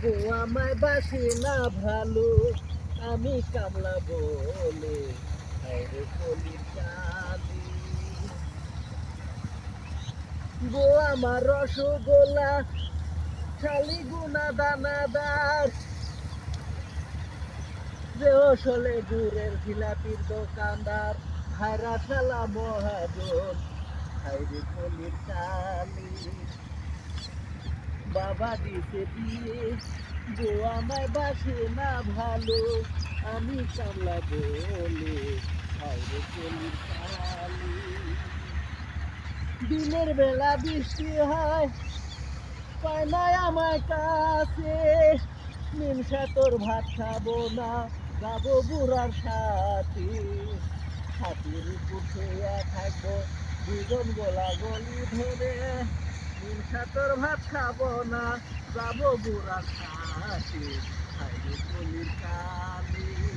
বউ আমায় বাসে না ভালো, আমি কামলা বলে হায়রে কলির কালি। বউ আমার রসগোল্লা, শালি গুনা দানাদার, যে আসলে গুড়ের জিলাপির দোকানদার, হায়রা শালা মহাজন হায়রে কলির কালি। বাবা দিছে বিয়ে, বউ আমায় বাসে না ভালো, আমি কামলা বলে হায়রে কলির কালি। দিনের বেলা বৃষ্টি হয়, পায় না আমার কাছে, নিমসা তোর ভাত খাবো না, যাবো বুড়ার সাথে। হাতির উপর শুয়ে থাকবো দুজন গোলা গলি ধরে, নিমসা তোর ভাত খাবো না, যাবো বুড়ার সাথে। হায়রে